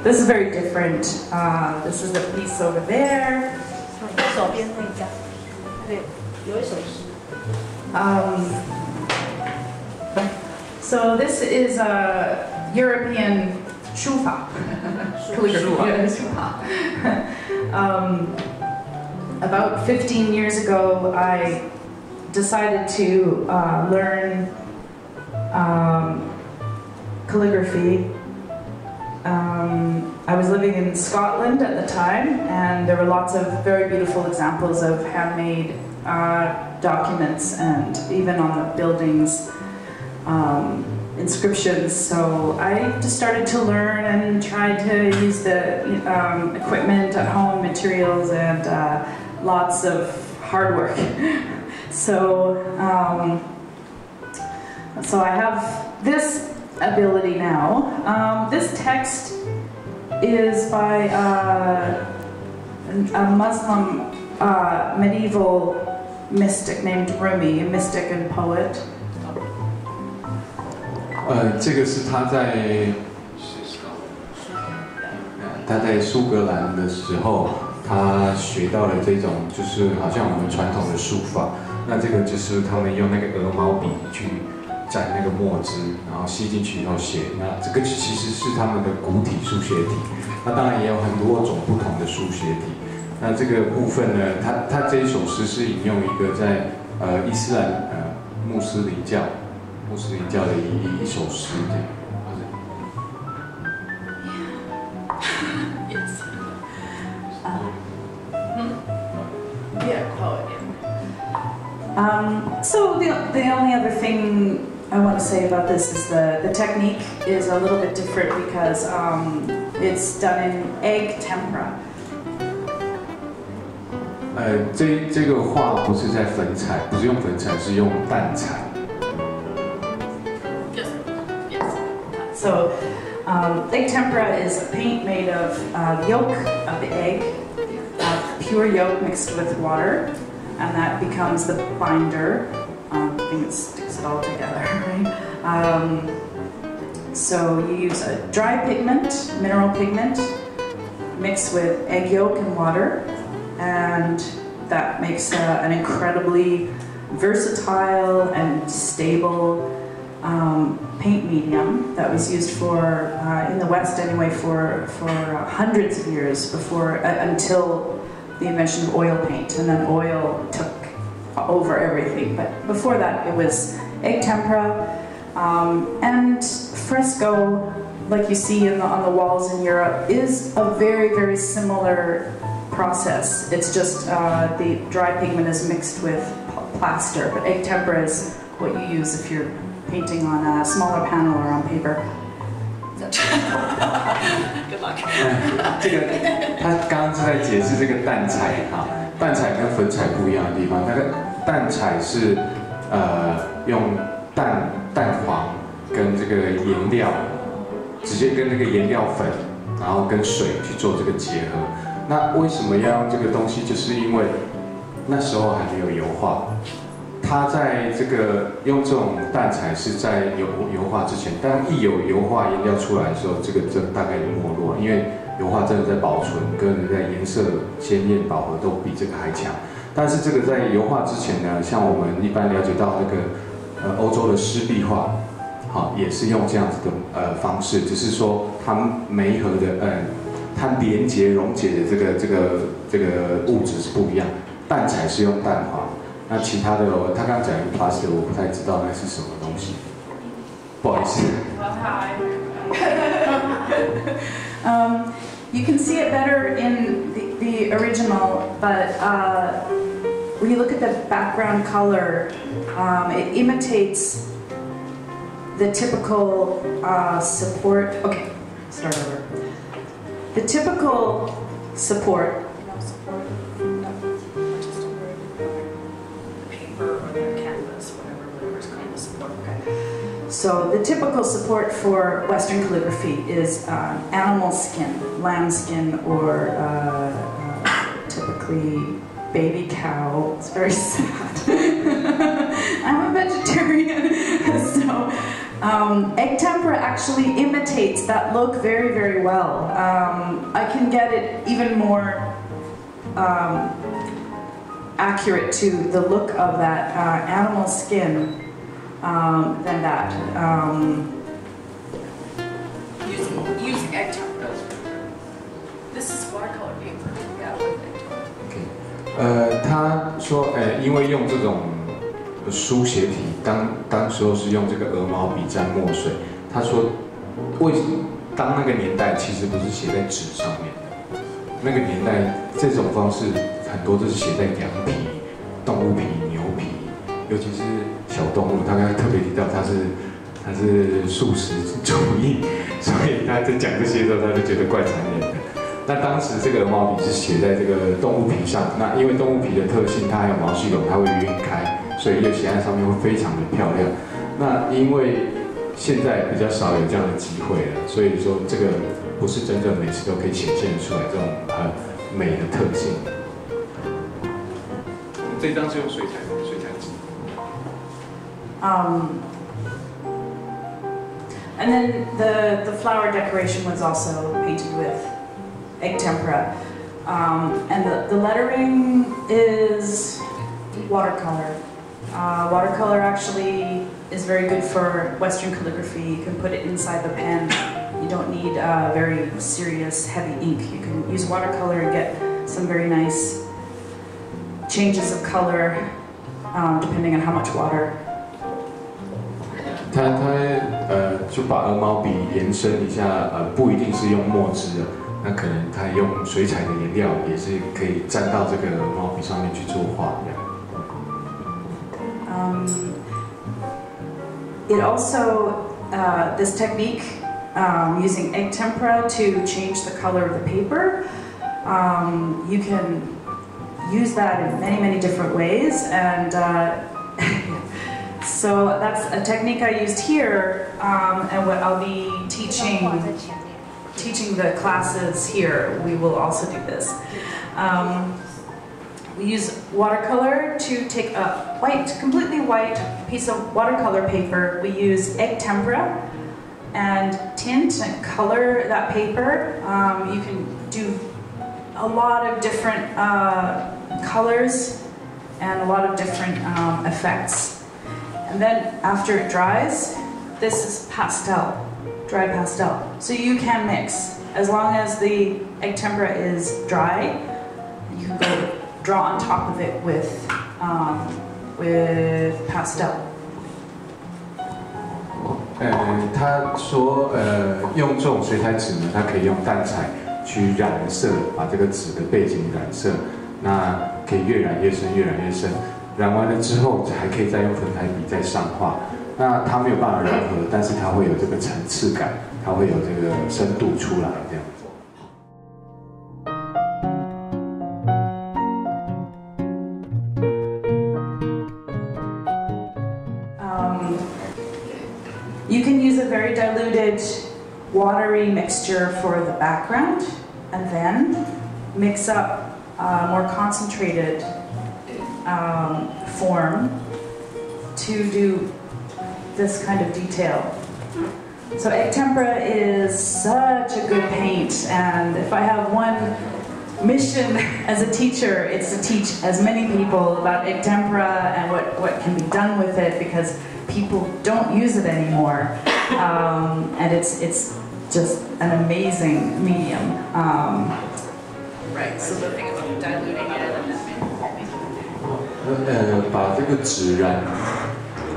this is very different. This is a piece over there. So this is a European 书法 calligraphy. About 15 years ago, I decided to learn calligraphy. I was living in Scotland at the time, and there were lots of very beautiful examples of handmade documents, and even on the buildings, inscriptions. So I just started to learn and tried to use the equipment at home, materials, and lots of hard work. So I have this ability now. This text is by a Muslim medieval mystic named Rumi, a mystic and poet. 这个是他在苏格兰的时候，他学到了这种就是好像我们传统的书法。那这个就是他们用那个鹅毛笔去蘸那个墨汁，然后吸进去以后写。那这个其实是他们的古体书写体。那当然也有很多种不同的书写体。那这个部分呢，他这一首诗是引用一个在伊斯兰穆斯林教的一首诗这样。So the only other thing I want to say about this is the technique is a little bit different because it's done in egg tempera. 这个画不是在粉彩，不是用粉彩，是用蛋彩。So egg tempera is a paint made of yolk of the egg, pure yolk mixed with water, and that becomes the binder. I think it sticks it all together, right? So you use a dry pigment, mineral pigment, mixed with egg yolk and water, and that makes an incredibly versatile and stable paint medium that was used for, in the West anyway, for hundreds of years before, until the invention of oil paint, and then oil took over everything. But before that, it was egg tempera and fresco, like you see on the walls in Europe, is a very, very similar process. It's just the dry pigment is mixed with plaster, but egg tempera is what you use if you're painting on a smaller panel or on paper. Good luck. 这个他刚刚是在解释这个蛋彩哈，蛋彩跟粉彩不一样的地方，那个蛋彩是用蛋黄跟这个颜料，直接跟那个颜料粉，然后跟水去做这个结合。那为什么要用这个东西？就是因为那时候还没有油画。 它在这个用这种蛋彩是在油画之前，但一有油画颜料出来的时候，这个真大概就没落，因为油画真的在保存跟在颜色鲜艳饱和都比这个还强。但是这个在油画之前呢，像我们一般了解到这个欧洲的湿壁画，好也是用这样子的方式，只是说它媒合的它连接溶解的这个物质是不一样。蛋彩是用蛋黄。 那其他的，他刚刚讲一个 plaster， 我不太知道那是什么东西，不好意思。You can see it better in the original, but when you look at the background color, it imitates the typical support. Okay, start over. The typical support. So the typical support for Western calligraphy is animal skin, lamb skin, or typically baby cow. It's very sad. I'm a vegetarian, so Egg tempera actually imitates that look very, very well. I can get it even more accurate to the look of that animal skin than that. Using egg tempera. This is watercolor paper. Yeah, with egg tempera. 他说，因为用这种书写体，当时候是用这个鹅毛笔蘸墨水。他说，当那个年代其实不是写在纸上面的，那个年代这种方式很多都是写在羊皮、动物皮、牛皮，尤其是小动物。他刚才特别提到他是素食主义，所以他在讲这些的时候，他就觉得怪残忍的。那当时这个鹅毛笔是写在这个动物皮上，那因为动物皮的特性，它还有毛细孔，它会晕开，所以就写在上面会非常的漂亮。那因为现在比较少有这样的机会了，所以说这个不是真正每次都可以显现出来这种很美的特性。这张是用水彩纸。And then the flower decoration was also painted with egg tempera. And the lettering is watercolor. Watercolor actually is very good for Western calligraphy. You can put it inside the pen. You don't need very serious, heavy ink. You can use watercolor and get some very nice changes of color depending on how much water. 他就把鹅毛笔延伸一下，不一定是用墨汁的，那可能他用水彩的颜料也是可以沾到这个鹅毛笔上面去作画这样。It also this technique using egg tempera to change the color of the paper. You can use that in many different ways, and so that's a technique I used here, and what I'll be teaching the classes here. We will also do this. We use watercolor to take a completely white piece of watercolor paper. We use egg tempera and tint and color that paper. You can do a lot of different colors and a lot of different effects. And then after it dries, this is pastel, dry pastel. So you can mix. As long as the egg tempera is dry, you can go draw on top of it with pastel. 他说，用这种水彩纸呢，它可以用淡彩去染色，把这个纸的背景染色，那可以越染越深，越染越深。染完了之后，还可以再用粉彩笔再上画。那它没有办法融合，但是它会有这个层次感，它会有这个深度出来，这样子。You can use a very diluted, watery mixture for the background, and then mix up more concentrated form to do this kind of detail. So egg tempera is such a good paint, and if I have one mission as a teacher, it's to teach as many people about egg tempera and what can be done with it, because people don't use it anymore, and it's just an amazing medium. Right. So the thing about diluting it and then 把这个纸染，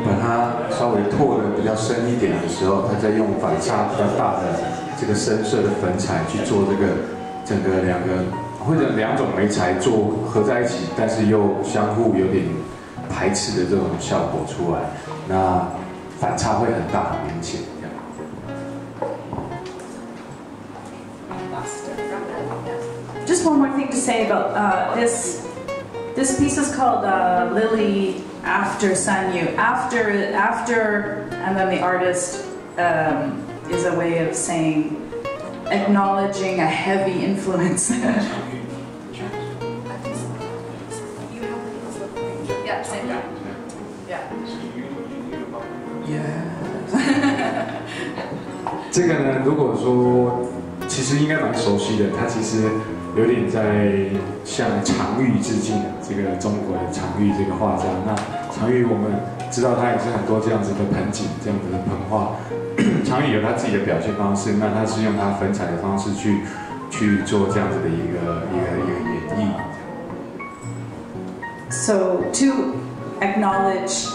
把它稍微拓得比较深一点的时候，它再用反差比较大的这个深色的粉彩去做这个整个两种媒材做合在一起，但是又相互有点排斥的这种效果出来，那反差会很大很明显。 Just one more thing to say about this piece is called Lily After Sanyu. After, and then the artist is a way of saying, acknowledging a heavy influence. Yeah, same guy. Yeah. Yeah. 这个呢，如果说其实应该蛮熟悉的，它其实有点在向常玉致敬，这个中国的常玉这个画家。那常玉我们知道他也是很多这样子的盆景，这样子的盆画。常玉有他自己的表现方式，那他是用他粉彩的方式去做这样子的一个演绎。So to acknowledge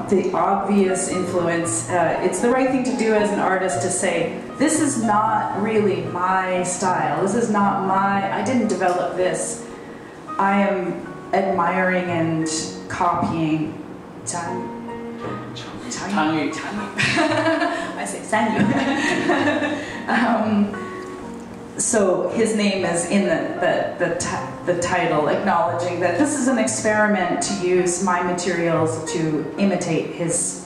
the obvious influence, it's the right thing to do as an artist to say, this is not really my style, this is not I didn't develop this. I am admiring and copying Chang Yu. I say San Yu. So his name is in the title, acknowledging that this is an experiment to use my materials to imitate his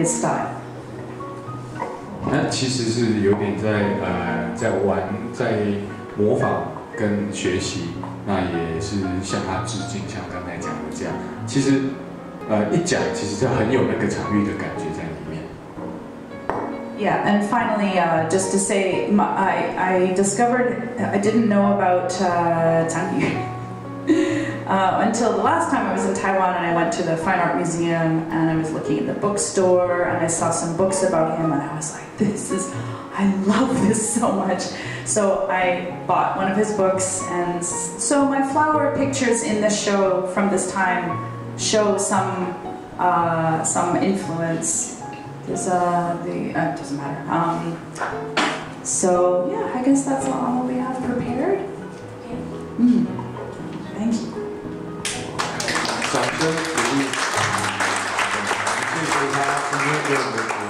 style. 那其实是有点在模仿跟学习，那也是向他致敬，像刚才讲的这样。其实一讲，其实就很有那个常玉的感觉在里面。Yeah, and finally, just to say, I discovered, I didn't know about Chang Yu until the last time I was in Taiwan, and I went to the Fine Art Museum and I was looking at the bookstore and I saw some books about him and I was like, I love this so much. So I bought one of his books, and so my flower pictures in this show from this time show some influence. There's it doesn't matter. So yeah, I guess that's all we have prepared. Thank you. 掌声鼓励，谢谢他今天给我们。